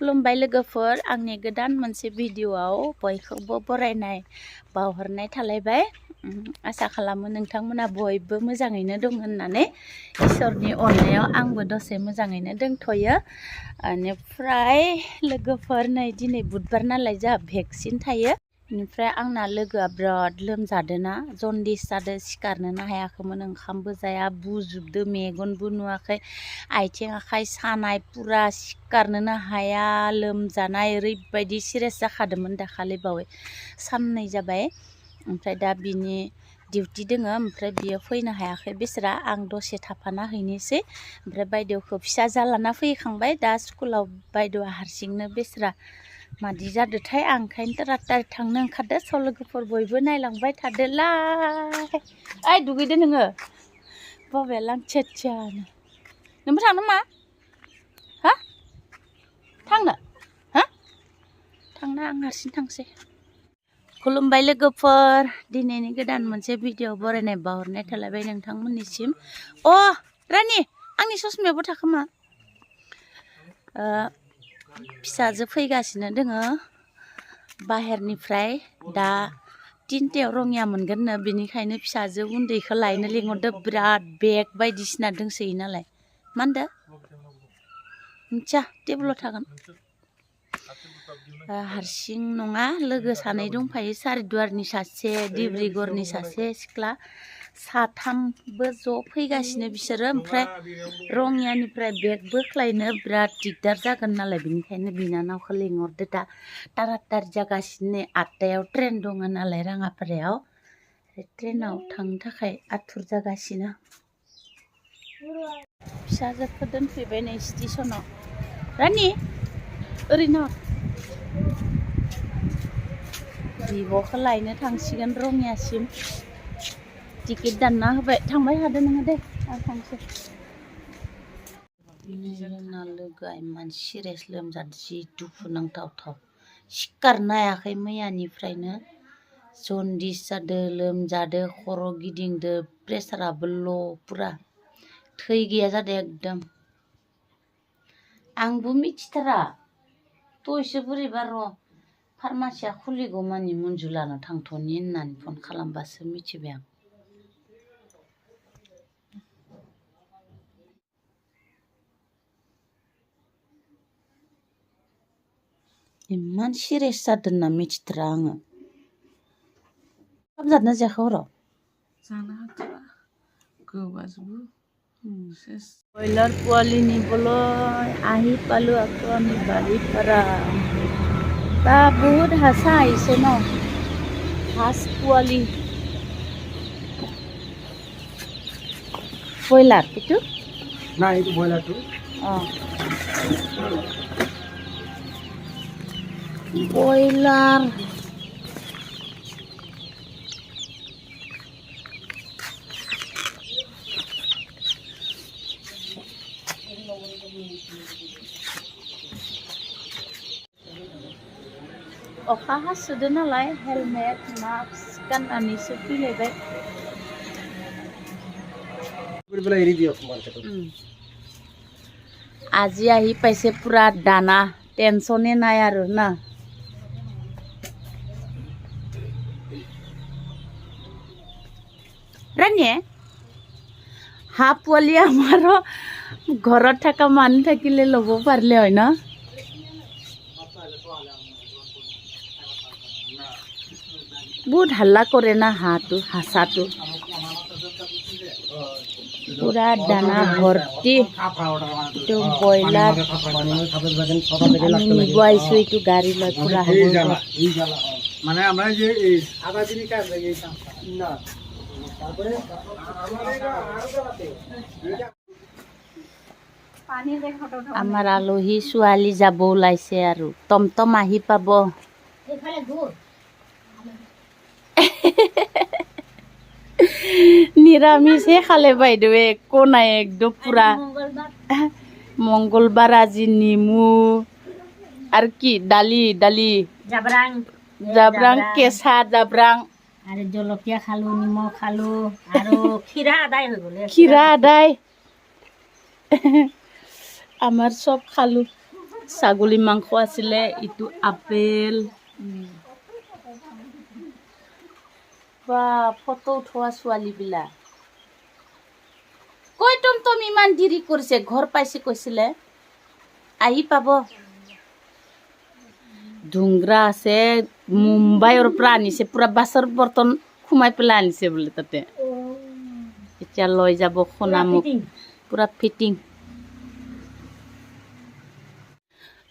खुलुमबाय लोगोफोर आंनि गोदान मोनसे भिडिअआव बयखौबो बरायनाय बावहरनाय थालायबाय आसा खालामो नोंथांमोना बयबो मोजाङैनो दं होननानै इसोरनि अननायाव आंबो दसे मोजाङैनो दंथ'यो बेनिफ्राय लोगोफोर नै दिनै बुधबार नालाय जोंहा भेक्सिन थायो बेनिफ्राय आंना लोगोआ बिराद लोमजादोना जन्दिस जादो सिखारनोनो हायाखैमोन ओंखामबो जाया बुजोबदो मेगनबो नुवाखै आथिं आखाइ सानाय पुरा सिखारनोनो हाया लोमजानाय ओरैबायदि सिरियास जाखादोंमोन दाखालि बावै साननै जाबाय ओमफ्राय दा बिनि डिउटि दोङो ओमफ्राय बियो फैनो हायाखै बिसोरा आं दसे थाफाना हैनोसै ओमफ्राय बायदेवखौ फिसा जालाना फैखांबाय दा स्कुलाव बायदेवआ हारसिंनो बिसोरा मादि जादोंथाय आं ओंखायनो थारातारि थांनो ओंखारदो स' लोगोफोर बयबो नायलांबाय थादोलाय ओइ दुगैदो नोङो बाबायालां थियानो नोंबो थांनो मा हा थांनो हा थांना आं हारसिं थांसै खुलुमबाय लोगोफोर दिनैनि गोदान मोनसे भिडिअ बरायनाय बावहरनाय थालायबाय नोंथांमोननिसिम अ रानि आंनि ससमायाबो थाखोमा फिसाजो फैगासिनो दोङो बाहेरनिफ्राय दा 3टायाव रङिया मोनगोननो बिनिखायनो फिसाजो उन्दैखौ लायनो लिंहरदो बिराद बेग बायदिसिना दंसोयो नालाय मा होनदो मिथिया टेबोलाव थागोन हारसिं नङा लोगो सानै दंफायो सारिदुवारनि सासे डिब्रुगड़नि सासे सिख्ला साथामबो ज' फैगासिनो बिसोरो ओमफ्राय रङियानिफ्राय बेग बोख्लायनो बिराद दिगदार जागोन नालाय बिनिखायनो बिनानावखौ लिंहरदो दा थारातारि जागासिनो 8टायाव ट्रेन दङ नालाय राङापारायाव ट्रेनाव थांनो थाखाय आथुर जागासिनो फिसाजोखौ दोनफैबाय नै स्टेसनाव रानि ओरैनो बिब'खौ लायनो थांसिगोन रङियासिम टिकेट दानना होबाय थांबाय थादो नोङो दे आं थांसै जोंना लोगोआ इमान सिरियास लोमजादो जि दुखुनांथाव सिखारनो हायाखै मैयानिफ्रायनो जन्दिस जादो लोमजादो खर' गिदिंदो प्रेसाराबो ल' पुरा थै गैया जादो एकदम आंबो मिथिथारा दहायसो बोरैबा र' फार्मासिया खुलिगौमानि मन्जुलानो थांथ'नि होननानै फन खालामबासो मिथिबाय आं इमान सिरियास जादों होनना मिथिथारा आङो ओंखाम जादोंना जायाखै हराव जानो हाथ'आ गोबाजोबो ब्रयलार पोवालिनि बोलोय आহি पालो আকৌ আমি বাড়িৰ পৰা তা বহুত হাঁচা আহিছে ন হাঁস পোৱালি ব্ৰইলাৰ এইটো না এইটো ব্ৰইলাৰটো অঁ ব্ৰইলাৰ अखा हासोदो नालाय हेलमेट मास्क गाननानैसो फैलायबाय আজি আহি পাইছে পুরা দানা টেনশনে নাই আৰু না ৰাণীয়ে হাঁহ পোৱালি আমাৰো ঘৰত থকা মানুহ থাকিলে ল'ব পাৰিলে হয় ন বহুত হাল্লা কৰে না হাঁহটো হাঁচাটো পুরা দানা ভর্তি এইটো ব্ৰইলাৰ আমি নিব আহিছোঁ এইটো গাড়ী লৈ পুৰা মানে আমরা যে আধা দিনই কাজ লাগে না তারপরে আমাৰ আলহী ছোৱালী যাব ওলাইছে আৰু টমটম আহি পাব নিৰামিষে খালে বাইদেউ একো নাই একদম পুৰা মংগলবাৰ আজি নিমু আৰু কি দালি জাবৰাং কেঁচা জাবৰাং আৰু জলকীয়া খালো নিমখ খালো আৰু খিৰা আদায় হৈ গ'ল খিৰা আদায় আমাৰ চব খালো ছাগলী মাংস আছিলে ইটো আপেল বা ফটো উঠোৱা ছোৱালীবিলাক কৈ টমটম ইমান দেৰি কৰিছে ঘৰ পাইছে কৈছিলে আহি পাব ধুংগ্ৰা আছে মুম্বাইৰ পৰা আনিছে পুৰা বাছৰ বৰ্তন সোমাই পেলাই আনিছে বোলে তাতে এতিয়া লৈ যাব সোণামুখ পুৰা ফিটিং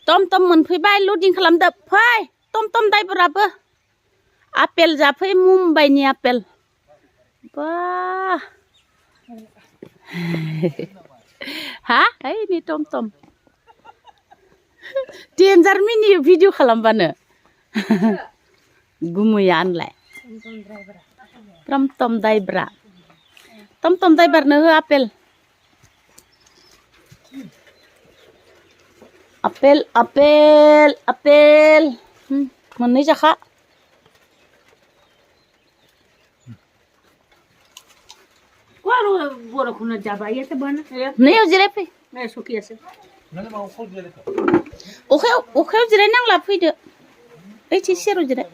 टम मोनफैबाय लुडिं खालामदो फै टम ड्राइभाराबो आपेल जाफै मुम्बाइनि आपेल बा हा ओइ नि टम डेन्जार मिनि भिडिअ खालामबानो गुमैया आनलाय टम ड्राइभारनो हो आपेल आपेल मोननै जाखा বৰষুণত যাবা ইয়াতে বনা नैयाव जिरायफै চকী আছে अखायाव जिरायनांला फैदो ओइथि सेराव जिराय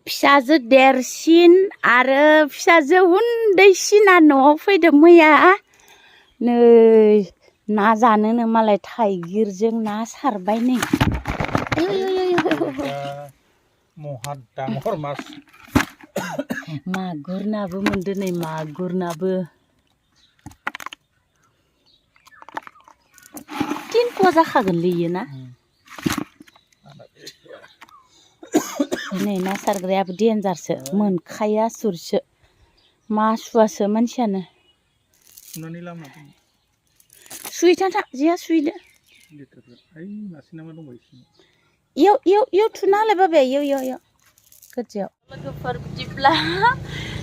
फिसाजो देरसिन आरो फिसाजो उन्दैसिना न'आव फैदों मैया नै ना जानोनो मालाय थाइगिरजों ना सारबाय नै मागुर नाबो मोनदो नै मागुर नाबो 3 पवा जाखागोनलै इयो ना नै ना सारग्रायाबो डेन्जारसो मोनखाया सुरसो मासुवासो मानसियानो सुइथाथा जिया सुइदो इयाव थुना होलाय बाबाया इयाव गोजौआव लोगोफोर बिदिब्ला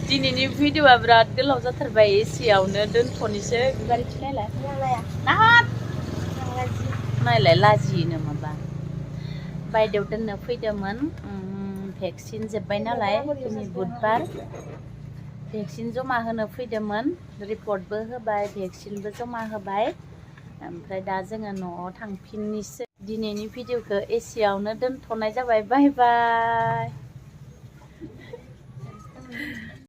दिनैनि भिडिअआ बिराद गोलाव जाथारबाय एसेयावनो दोनथ'नोसै गारि नायलाय लाजिनो माबा बायदेव दोननो फैदोंमोन भेक्सिन जोब्बाय नालाय दिनै बुधबार भेक्सिन जमा होनो फैदोंमोन रिपर्टबो होबाय भेक्सिनबो जमा होबाय ओमफ्राय दा जोङो न'आव थांफिननोसै दिनैनि भिडिअखौ एसेयावनो दोनथ'नाय जाबाय बाय बाय